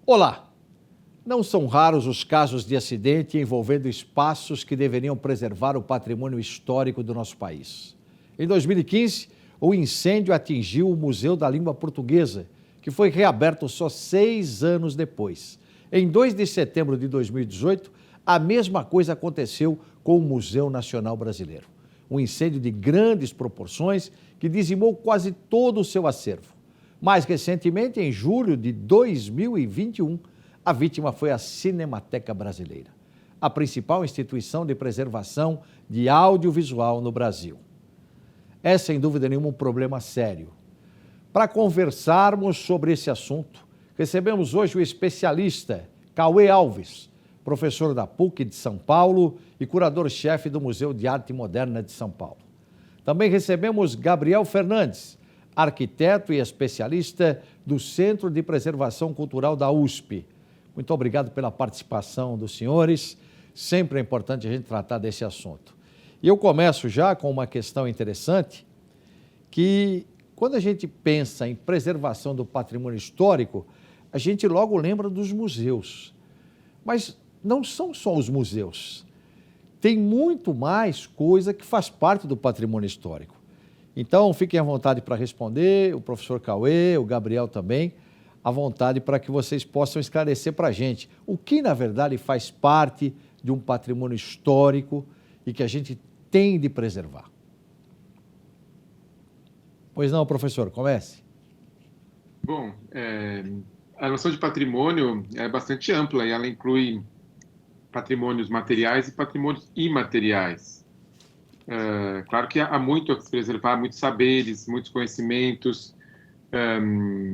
Olá! Não são raros os casos de acidente envolvendo espaços que deveriam preservar o patrimônio histórico do nosso país. Em 2015, o incêndio atingiu o Museu da Língua Portuguesa, que foi reaberto só 6 anos depois. Em 2 de setembro de 2018, a mesma coisa aconteceu com o Museu Nacional Brasileiro. Um incêndio de grandes proporções que dizimou quase todo o seu acervo. Mais recentemente, em julho de 2021, a vítima foi a Cinemateca Brasileira, a principal instituição de preservação de audiovisual no Brasil. É, sem dúvida nenhuma, um problema sério. Para conversarmos sobre esse assunto, recebemos hoje o especialista Cauê Alves, professor da PUC de São Paulo e curador-chefe do Museu de Arte Moderna de São Paulo. Também recebemos Gabriel Fernandes, arquiteto e especialista do Centro de Preservação Cultural da USP. Muito obrigado pela participação dos senhores. Sempre é importante a gente tratar desse assunto. E eu começo já com uma questão interessante, que quando a gente pensa em preservação do patrimônio histórico, a gente logo lembra dos museus. Mas não são só os museus. Tem muito mais coisa que faz parte do patrimônio histórico. Então, fiquem à vontade para responder, o professor Cauê, o Gabriel também, à vontade para que vocês possam esclarecer para a gente o que, na verdade, faz parte de um patrimônio histórico e que a gente tem de preservar. Pois não, professor, comece. Bom, a noção de patrimônio é bastante ampla e ela inclui patrimônios materiais e patrimônios imateriais. Claro que há muito a se preservar, muitos saberes, muitos conhecimentos,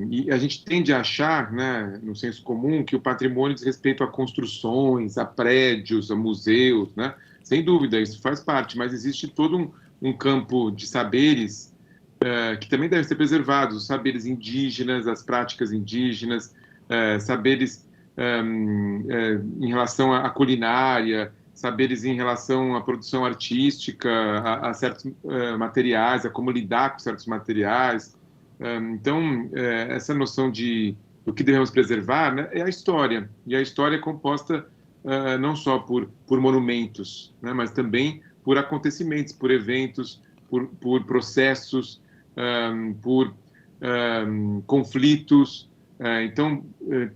e a gente tende a achar, né, no senso comum, que o patrimônio diz respeito a construções, a prédios, a museus, né? Sem dúvida, isso faz parte, mas existe todo um campo de saberes que também devem ser preservados, os saberes indígenas, as práticas indígenas, saberes em relação à culinária, saberes em relação à produção artística, a certos materiais, a como lidar com certos materiais. Então, essa noção do que devemos preservar, né, é a história. E a história é composta não só por monumentos, né, mas também por acontecimentos, por eventos, por processos, por conflitos. Então,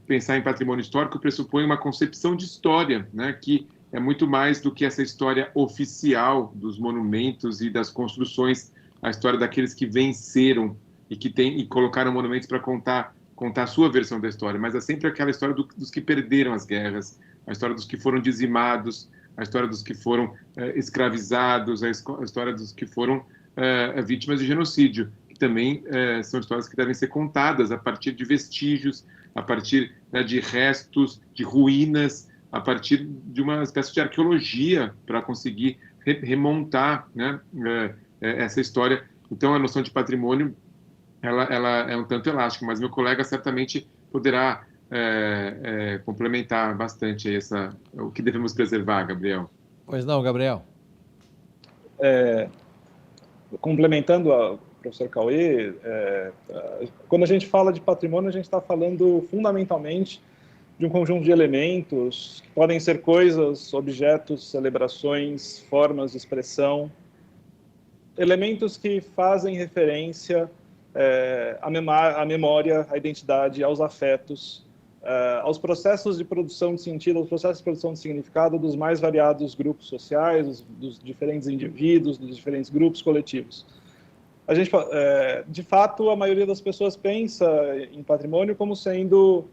pensar em patrimônio histórico pressupõe uma concepção de história, né, que é muito mais do que essa história oficial dos monumentos e das construções, a história daqueles que venceram e colocaram monumentos para contar a sua versão da história, mas é sempre aquela história dos que perderam as guerras, a história dos que foram dizimados, a história dos que foram escravizados, a história dos que foram vítimas de genocídio, que também são histórias que devem ser contadas a partir de vestígios, a partir, né, de restos, de ruínas, a partir de uma espécie de arqueologia para conseguir remontar, né, essa história. Então, a noção de patrimônio ela é um tanto elástica, mas meu colega certamente poderá complementar bastante aí o que devemos preservar, Gabriel. Pois não, Gabriel. Complementando ao professor Cauê, quando a gente fala de patrimônio, a gente está falando fundamentalmente de um conjunto de elementos que podem ser coisas, objetos, celebrações, formas de expressão, elementos que fazem referência à memória, à identidade, aos afetos, aos processos de produção de sentido, aos processos de produção de significado dos mais variados grupos sociais, dos diferentes indivíduos, dos diferentes grupos coletivos. A gente, de fato, a maioria das pessoas pensa em patrimônio como sendo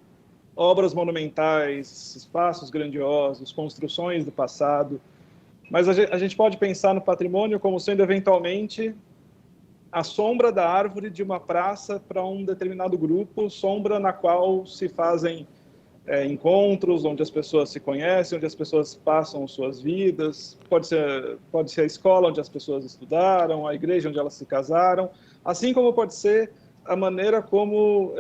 obras monumentais, espaços grandiosos, construções do passado, mas a gente pode pensar no patrimônio como sendo, eventualmente, a sombra da árvore de uma praça para um determinado grupo, sombra na qual se fazem encontros, onde as pessoas se conhecem, onde as pessoas passam suas vidas, pode ser a escola onde as pessoas estudaram, a igreja onde elas se casaram, assim como pode ser a maneira como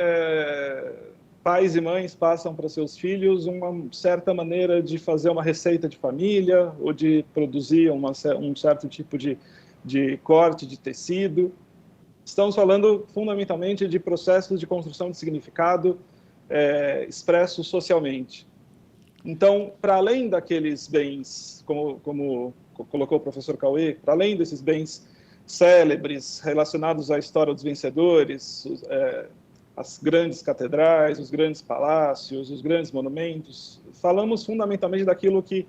pais e mães passam para seus filhos uma certa maneira de fazer uma receita de família ou de produzir um certo tipo de corte de tecido. Estamos falando fundamentalmente de processos de construção de significado expressos socialmente. Então, para além daqueles bens, como colocou o professor Cauê, para além desses bens célebres relacionados à história dos vencedores, as grandes catedrais, os grandes palácios, os grandes monumentos, falamos fundamentalmente daquilo que,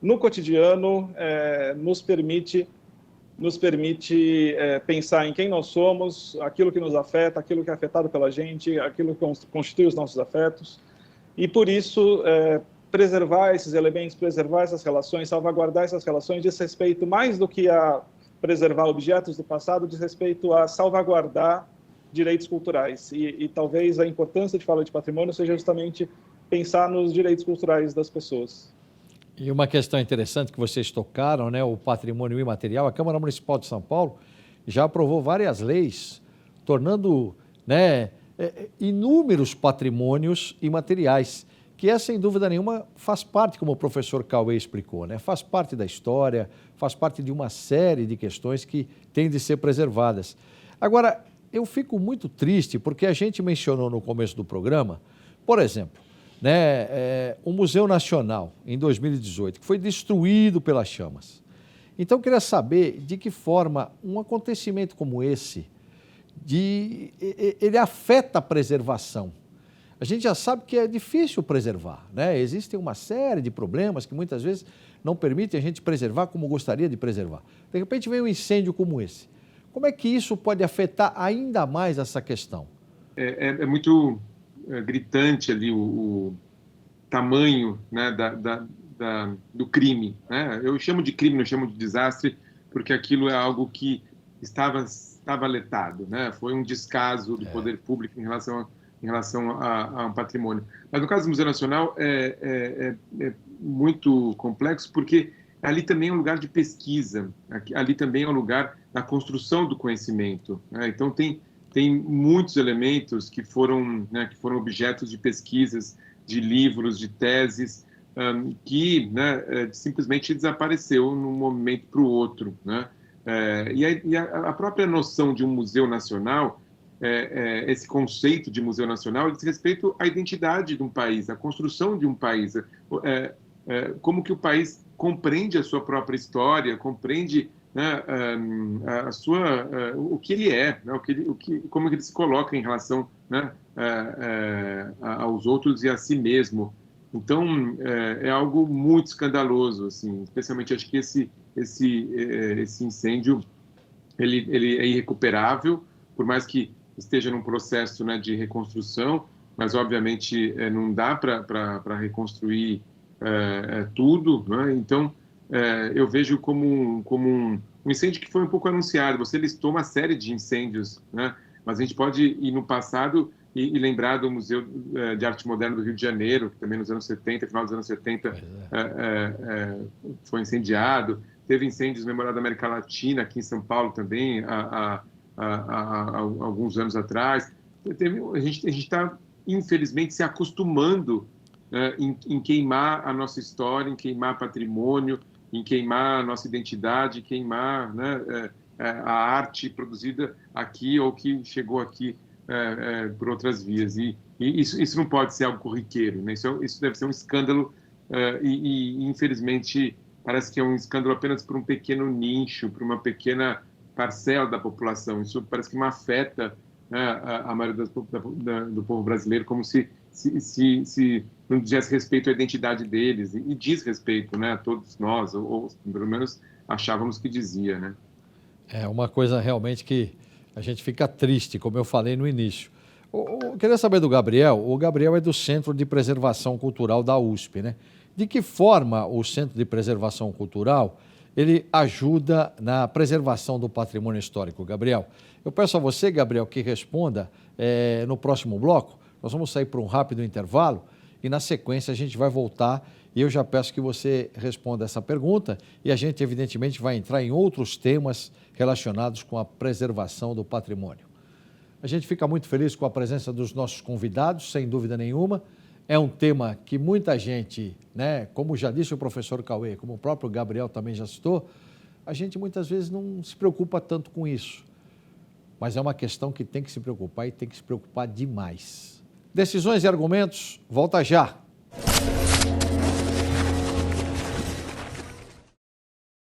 no cotidiano, nos permite pensar em quem nós somos, aquilo que nos afeta, aquilo que é afetado pela gente, aquilo que constitui os nossos afetos. E, por isso, preservar esses elementos, preservar essas relações, salvaguardar essas relações, diz respeito mais do que a preservar objetos do passado, diz respeito a salvaguardar direitos culturais. E talvez a importância de falar de patrimônio seja justamente pensar nos direitos culturais das pessoas. E uma questão interessante que vocês tocaram, né, o patrimônio imaterial, a Câmara Municipal de São Paulo já aprovou várias leis, tornando, né, inúmeros patrimônios imateriais, que sem dúvida nenhuma faz parte, como o professor Cauê explicou, né, faz parte da história, faz parte de uma série de questões que têm de ser preservadas. Agora, eu fico muito triste porque a gente mencionou no começo do programa, por exemplo, né, o Museu Nacional, em 2018, que foi destruído pelas chamas. Então, eu queria saber de que forma um acontecimento como esse, ele afeta a preservação. A gente já sabe que é difícil preservar, né? Existem uma série de problemas que muitas vezes não permitem a gente preservar como gostaria de preservar. De repente vem um incêndio como esse. Como é que isso pode afetar ainda mais essa questão? É muito gritante ali o tamanho, né, do crime, né? Eu chamo de crime, não chamo de desastre, porque aquilo é algo que estava letado, né? Foi um descaso do poder público em relação a um patrimônio. Mas no caso do Museu Nacional é muito complexo, porque ali também é um lugar de pesquisa, ali também é um lugar da construção do conhecimento, né? Então tem muitos elementos que foram objetos de pesquisas, de livros, de teses, que, né, simplesmente desapareceu de um momento para o outro, né? E a própria noção de um museu nacional, esse conceito de museu nacional diz respeito à identidade de um país, à construção de um país, como que o país compreende a sua própria história, compreende, né, o que ele é, né, como ele se coloca em relação, né, aos outros e a si mesmo. Então, é algo muito escandaloso, assim, especialmente acho que esse incêndio ele é irrecuperável, por mais que esteja num processo, né, de reconstrução, mas obviamente não dá para reconstruir tudo, né? Então eu vejo como um incêndio que foi um pouco anunciado. Você listou uma série de incêndios, né? Mas a gente pode ir no passado e lembrar do Museu de Arte Moderna do Rio de Janeiro, que também nos anos 70, final dos anos 70, foi incendiado. Teve incêndios no Memorial da América Latina, aqui em São Paulo também, há alguns anos atrás. A gente está, infelizmente, se acostumando em queimar a nossa história, em queimar patrimônio, em queimar a nossa identidade, queimar, né, a arte produzida aqui ou que chegou aqui por outras vias. E isso não pode ser algo corriqueiro, né? Isso deve ser um escândalo infelizmente, parece que é um escândalo apenas para um pequeno nicho, para uma pequena parcela da população. Isso parece que não afeta, né, a maioria do povo brasileiro, como se não dizesse respeito à identidade deles, e diz respeito, né, a todos nós, ou pelo menos achávamos que dizia, né? É uma coisa realmente que a gente fica triste, como eu falei no início. Eu queria saber do Gabriel. O Gabriel é do Centro de Preservação Cultural da USP, né? De que forma o Centro de Preservação Cultural ele ajuda na preservação do patrimônio histórico, Gabriel? Eu peço a você, Gabriel, que responda no próximo bloco. Nós vamos sair para um rápido intervalo e, na sequência, a gente vai voltar e eu já peço que você responda essa pergunta e a gente, evidentemente, vai entrar em outros temas relacionados com a preservação do patrimônio. A gente fica muito feliz com a presença dos nossos convidados, sem dúvida nenhuma. É um tema que muita gente, né, como já disse o professor Cauê, como o próprio Gabriel também já citou, a gente muitas vezes não se preocupa tanto com isso. Mas é uma questão que tem que se preocupar e tem que se preocupar demais. Decisões e Argumentos volta já.